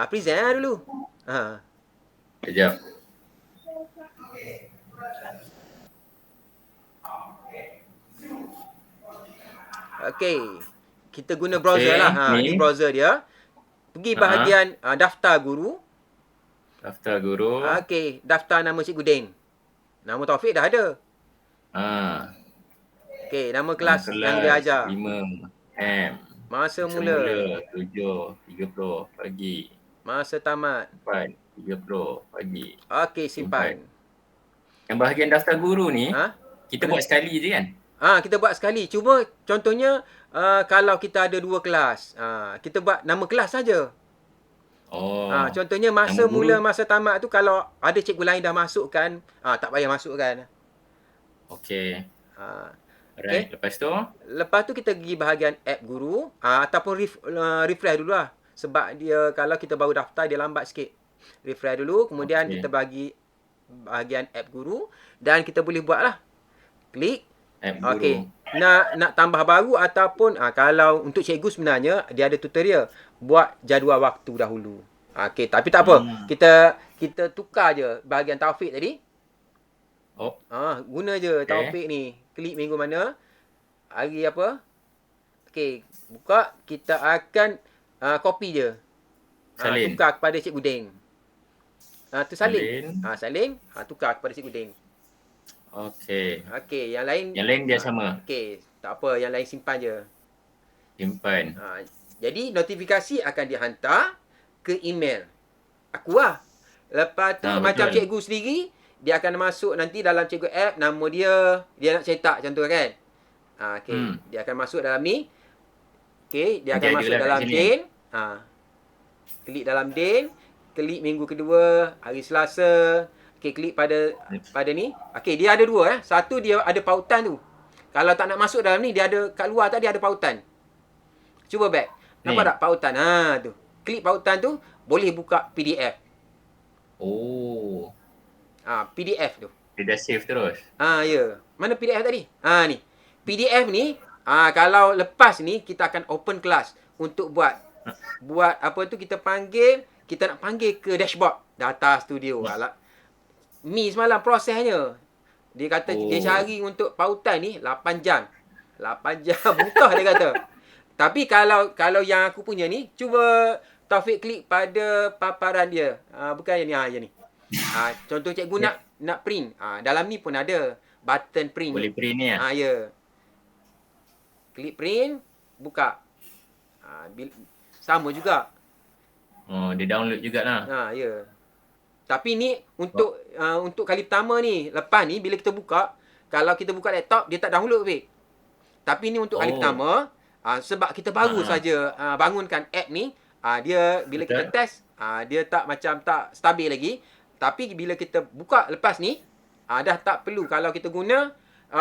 Present lah dulu. Sekejap. Okey. Kita guna browser lah. Ni browser dia. Pergi bahagian daftar guru. Daftar guru. Okey, daftar nama Cikgu Din. Nama Taufik dah ada. Okey, nama kelas yang dia ajar. 5M. Masa mula 7:30 pagi. Masa tamat 4:30 pagi. Okey, simpan. Yang bahagian daftar guru ni, kita buat sekali je kan? Kita buat sekali. Cuba contohnya kalau kita ada 2 kelas. Kita buat nama kelas saja. Contohnya masa mula, masa tamat tu kalau ada cikgu lain dah masukkan, tak payah masukkan. Okey. Okay. Alright, Lepas tu kita pergi bahagian app guru ataupun refresh dulu lah. Sebab dia kalau kita baru daftar dia lambat sikit. Refresh dulu, kemudian kita bagi bahagian app guru dan kita boleh buat lah. Klik. App guru. Okey. Nak tambah baru ataupun kalau untuk cikgu sebenarnya dia ada tutorial. Buat jadual waktu dahulu. Okey, tapi tak apa. Kita tukar je bahagian Taufik tadi. Guna je Taufik ni. Klik minggu mana. Hari apa. Okey, buka. Kita akan copy je. Salin. Tukar kepada Cikgu Din. Tu salin. Salin. Tukar kepada Cikgu Din. Okey. Okey, yang lain dia sama. Okey, tak apa, yang lain simpan je. Simpan. Jadi notifikasi akan dihantar ke email aku lah. Lepas tu macam cikgu sendiri, dia akan masuk nanti dalam cikgu app, nama dia nak cetak macam tu kan. Okey, dia akan masuk dalam ni. Okey, dia akan masuk dalam Din. Klik dalam Din, klik minggu kedua, hari Selasa. Okey, klik pada ni. Okey, dia ada 2 Satu dia ada pautan tu. Kalau tak nak masuk dalam ni, dia ada kat luar tadi ada pautan. Cuba back. Nampak tak pautan? Tu. Klik pautan tu, boleh buka PDF. PDF tu. Dia dah save terus. Ya. Mana PDF tadi? Ni. PDF ni, kalau lepas ni, kita akan open kelas untuk buat apa tu kita nak panggil ke dashboard data studio. Mi semalam prosesnya. Dia kata dia cari untuk pautan ni 8 jam. 8 jam buka dia kata. Tapi kalau yang aku punya ni, cuba Taufik klik pada paparan dia. Bukan yang ni. Contoh cikgu nak print. Dalam ni pun ada button print. Boleh print ni ya? Ya. Klik print, buka. Sama juga. Dia download jugalah. Ya. Tapi ni untuk kali pertama ni, lepas ni bila kita buka, kalau kita buka laptop, dia tak download, Fik. Tapi ni untuk kali pertama, sebab kita baru saja bangunkan app ni, dia bila kita test, dia tak stabil lagi. Tapi bila kita buka lepas ni, dah tak perlu. Kalau kita guna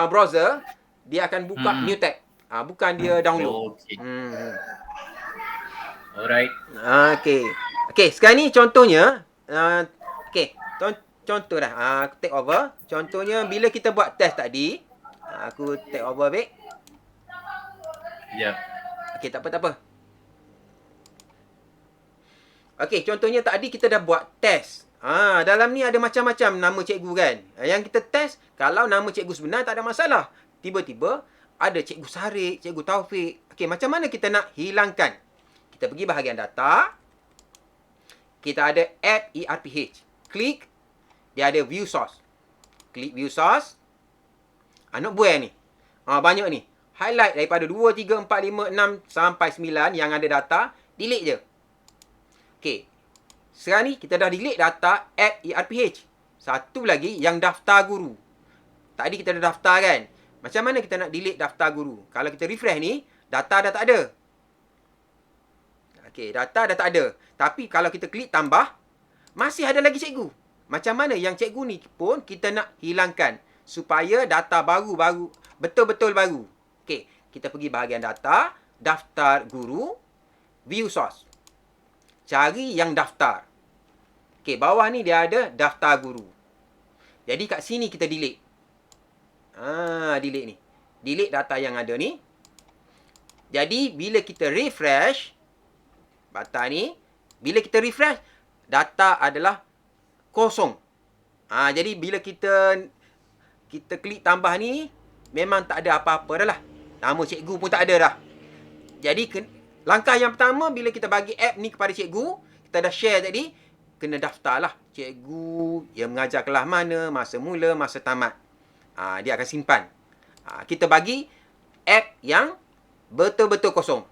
browser, dia akan buka new tab. Bukan dia download. Okay. Alright. Okay, sekarang ni contohnya, contoh dah. Aku take over. Contohnya bila kita buat test tadi, aku take over, Fik. Ya. Okay, tak apa. Okay, contohnya tadi kita dah buat test. Dalam ni ada macam-macam nama cikgu kan. Yang kita test, kalau nama cikgu sebenar tak ada masalah. Tiba-tiba ada cikgu Sarik, cikgu Taufik. Okay, macam mana kita nak hilangkan? Kita pergi bahagian data. Kita ada app ERPH. Klik. Dia ada view source. Klik view source. Nak buat ni. Banyak ni. Highlight daripada 2, 3, 4, 5, 6 sampai 9 yang ada data. Delete je. Okay. Sekarang ni kita dah delete data app ERPH. Satu lagi yang daftar guru. Tadi kita dah daftar kan. Macam mana kita nak delete daftar guru? Kalau kita refresh ni, data dah tak ada. Okay, data dah tak ada. Tapi kalau kita klik tambah, masih ada lagi cikgu. Macam mana yang cikgu ni pun kita nak hilangkan. Supaya data baru, betul-betul baru. Okay, kita pergi bahagian data, daftar guru, view source. Cari yang daftar. Okay, bawah ni dia ada daftar guru. Jadi kat sini kita delete. Delete ni. Delete data yang ada ni. Jadi bila kita refresh data ni, bila kita refresh, data adalah kosong. Jadi bila kita klik tambah ni, memang tak ada apa-apa dah lah. Nama cikgu pun tak ada dah. Jadi langkah yang pertama bila kita bagi app ni kepada cikgu, kita dah share tadi, kena daftar lah cikgu yang mengajar kelas mana, masa mula, masa tamat. Dia akan simpan. Kita bagi app yang betul-betul kosong.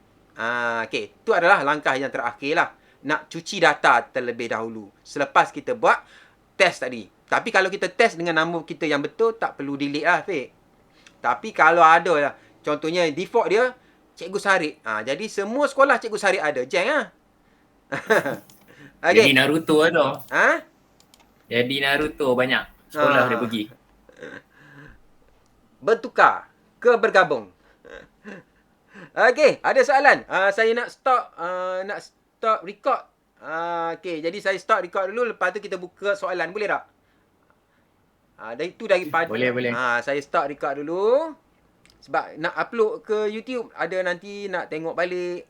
Okay, itu adalah langkah yang terakhir lah. Nak cuci data terlebih dahulu. Selepas kita buat test tadi. Tapi kalau kita test dengan nama kita yang betul, tak perlu delete lah, Fik. Tapi kalau ada lah, contohnya default dia, Cikgu Sarik. Jadi semua sekolah Cikgu Sarik ada. Jeng lah. Okay. Jadi Naruto lah tu. Jadi Naruto banyak sekolah dia pergi. Bertukar ke bergabung. Okay, ada soalan? Saya nak stop record. Okay, jadi saya stop record dulu. Lepas tu kita buka soalan. Boleh tak? Itu daripada... Boleh. Saya stop record dulu. Sebab nak upload ke YouTube, ada nanti nak tengok balik.